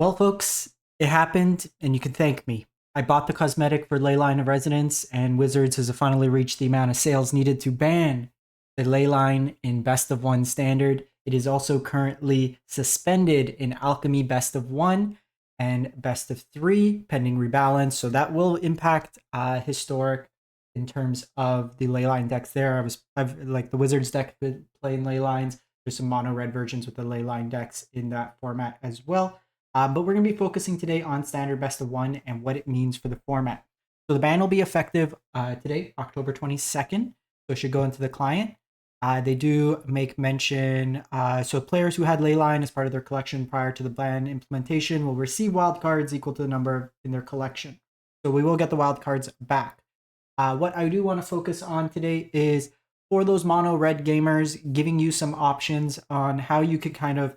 Well, folks, it happened, and you can thank me. I bought the cosmetic for Leyline of Resonance, and Wizards has finally reached the amount of sales needed to ban the Leyline in Best of One Standard. It is also currently suspended in Alchemy Best of One and Best of Three, pending rebalance. So that will impact Historic in terms of the Leyline decks there. I've like the Wizards deck playing Leylines. There's some mono red versions with the Leyline decks in that format as well. But we're going to be focusing today on standard best of one and what it means for the format. So the ban will be effective today, October 22nd. So it should go into the client. They do make mention, so players who had Leyline as part of their collection prior to the ban implementation will receive wildcards equal to the number in their collection. So we will get the wildcards back. What I do want to focus on today is for those mono red gamers, giving you some options on how you could kind of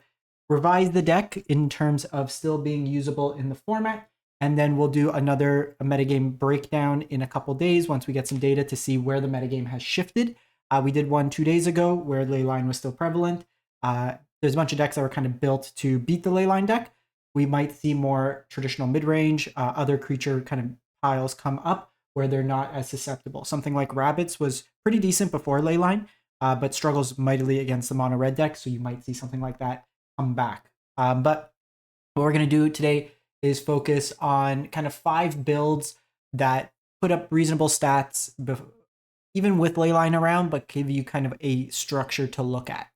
revise the deck in terms of still being usable in the format. And then we'll do another metagame breakdown in a couple days once we get some data to see where the metagame has shifted. We did one 2 days ago where Leyline was still prevalent. There's a bunch of decks that were kind of built to beat the Leyline deck. We might see more traditional mid-range, other creature kind of piles come up where they're not as susceptible. Something like Rabbits was pretty decent before Leyline, but struggles mightily against the mono red deck, so you might see something like that come back. But what we're going to do today is focus on kind of 5 builds that put up reasonable stats, even with Leyline around, but give you kind of a structure to look at.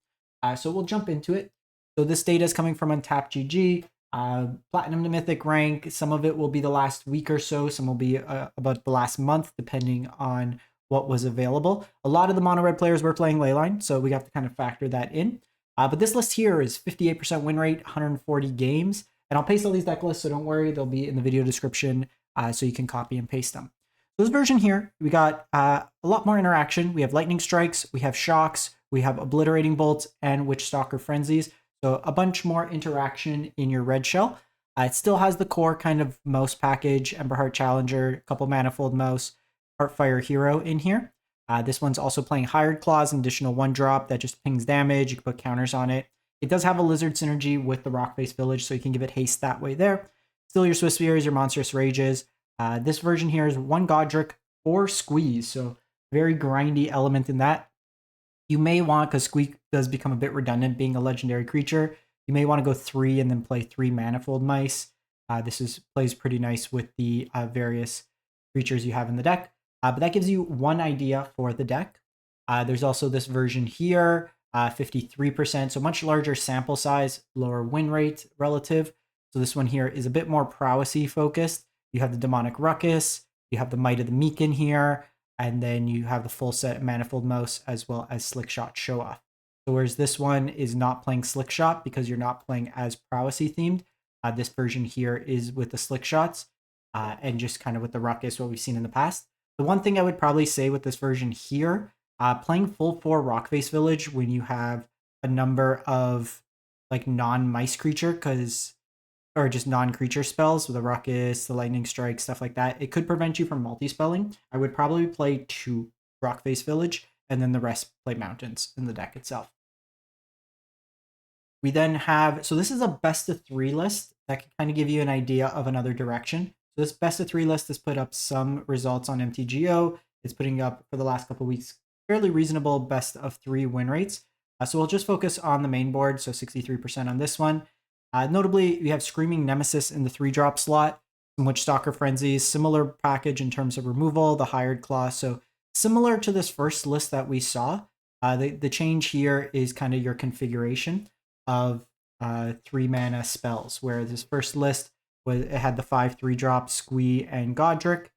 So we'll jump into it. So this data is coming from Untapped GG, Platinum to Mythic rank. Some of it will be the last week or so. Some will be about the last month, depending on what was available. A lot of the mono red players were playing Leyline, so we have to kind of factor that in. But this list here is 58% win rate, 140 games. And I'll paste all these deck lists, so don't worry. They'll be in the video description so you can copy and paste them. So this version here, we got a lot more interaction. We have Lightning Strikes, we have Shocks, we have Obliterating Bolts, and Witchstalker Frenzies. So a bunch more interaction in your red shell. It still has the core kind of mouse package, Emberheart Challenger, a couple Manifold Mouse, Heartfire Hero in here. This one's also playing Hired Claws, an additional 1-drop that just pings damage. You can put counters on it. It does have a Lizard synergy with the Rock-Face Village, so you can give it haste that way there. Still your Swiss Furies, your Monstrous Rages. This version here is 1 Godric, 4 Squeeze, so very grindy element in that. You may want, because Squeak does become a bit redundant being a legendary creature, you may want to go 3 and then play 3 Manifold Mice. This plays pretty nice with the various creatures you have in the deck. But that gives you one idea for the deck. There's also this version here, 53%, so much larger sample size, lower win rate relative. So this one here is a bit more prowessy focused. You have the Demonic Ruckus, you have the Might of the Meek in here, and then you have the full set Manifold Mouse as well as Slick Shot Show Off. So whereas this one is not playing Slick Shot because you're not playing as prowessy themed, this version here is with the Slick Shots and just kind of with the Ruckus, what we've seen in the past. The one thing I would probably say with this version here, playing full 4 Rockface Village when you have a number of like non-mice creature, or just non-creature spells, so the Ruckus, the Lightning Strike, stuff like that, it could prevent you from multi-spelling. I would probably play 2 Rockface Village, and then the rest play Mountains in the deck itself. We then have, so this is a best of 3 list that can kind of give you an idea of another direction. So this best of 3 list has put up some results on MTGO. It's putting up, for the last couple weeks, fairly reasonable best of 3 win rates. So we'll just focus on the main board, so 63% on this one. Notably, we have Screaming Nemesis in the 3-drop slot, some Witchstalker Frenzies, similar package in terms of removal, the Hired Claw. So similar to this first list that we saw, the change here is kind of your configuration of 3-mana spells, where this first list it had the 5 3-drop Squee and Godric.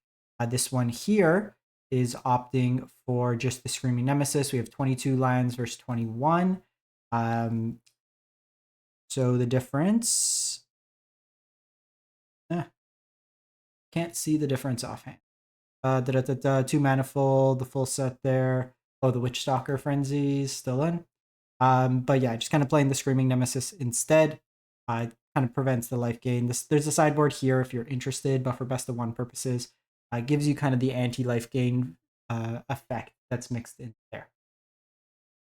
This one here is opting for just the Screaming Nemesis. We have 22 lands versus 21. So the difference, can't see the difference offhand. 2 Manifold, the full set there. Oh, the Witchstalker Frenzies still in. But yeah, just kind of playing the Screaming Nemesis instead. Kind of prevents the life gain. There's a sideboard here if you're interested, but for best of 1 purposes, gives you kind of the anti-life gain effect that's mixed in there.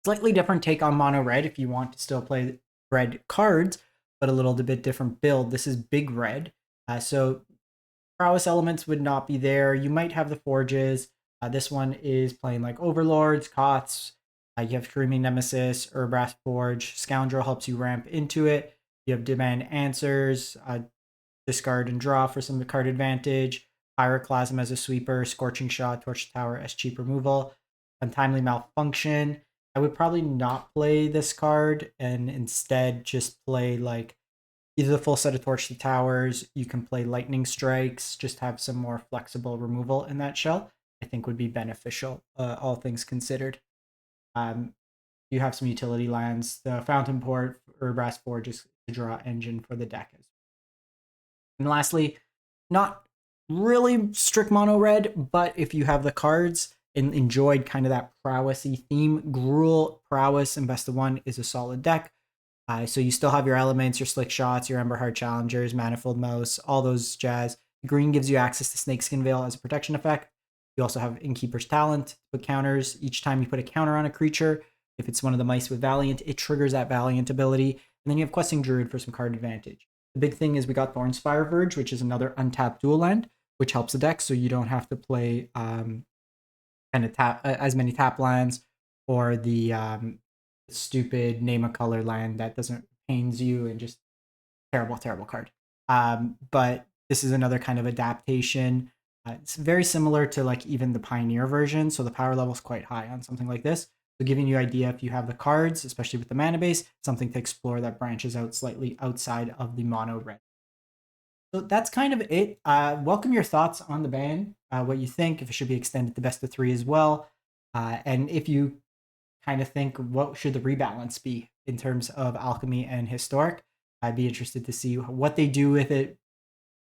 Slightly different take on mono red if you want to still play red cards. but a little bit different build. This is big red. So prowess elements would not be there. You might have the forges. This one is playing like overlords, cots. You have screaming nemesis, Urbrass forge. Scoundrel helps you ramp into it. You have demand answers, discard and draw for some card advantage. Pyroclasm as a sweeper, scorching shot, torch tower as cheap removal. Untimely malfunction. I would probably not play this card and instead just play like either the full set of Torch to Towers, you can play Lightning Strikes, just have some more flexible removal in that shell, I think would be beneficial, all things considered. You have some utility lands. The Fountain Port or Brass Forge is the draw engine for the deck. And lastly, not really strict mono red, but if you have the cards and enjoyed kind of that prowessy theme, Gruul, Prowess, and Best of One is a solid deck. So you still have your elements, your slick shots, your Emberheart Challengers, Manifold Mouse, all those jazz. Green gives you access to Snakeskin Veil as a protection effect. You also have Innkeeper's Talent to put counters. Each time you put a counter on a creature, if it's one of the mice with Valiant, it triggers that Valiant ability. And then you have Questing Druid for some card advantage. The big thing is we got Thornspire Verge, which is another untapped dual land, which helps the deck, so you don't have to play kind of tap as many tap lands or the stupid name a color land that doesn't pains you and just terrible card. But this is another kind of adaptation. It's very similar to like even the Pioneer version, so the power level is quite high on something like this. So giving you idea if you have the cards, especially with the mana base, something to explore that branches out slightly outside of the mono red. So that's kind of it. Welcome your thoughts on the ban, what you think, if it should be extended to best of 3 as well. And if you kind of think what should the rebalance be in terms of alchemy and historic, I'd be interested to see what they do with it,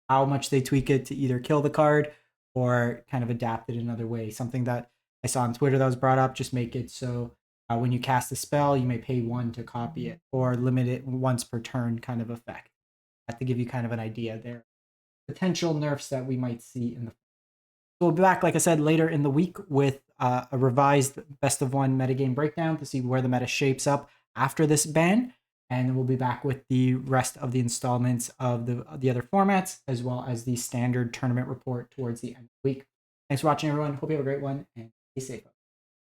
how much they tweak it to either kill the card or kind of adapt it another way. Something that I saw on Twitter that was brought up, just make it so when you cast a spell, you may pay 1 to copy it or limit it once per turn kind of effect. To give you kind of an idea there. Potential nerfs that we might see in the. We'll be back, like I said, later in the week with a revised best of 1 metagame breakdown to see where the meta shapes up after this ban. And we'll be back with the rest of the installments of the other formats, as well as the standard tournament report towards the end of the week. Thanks for watching, everyone. Hope you have a great one and be safe.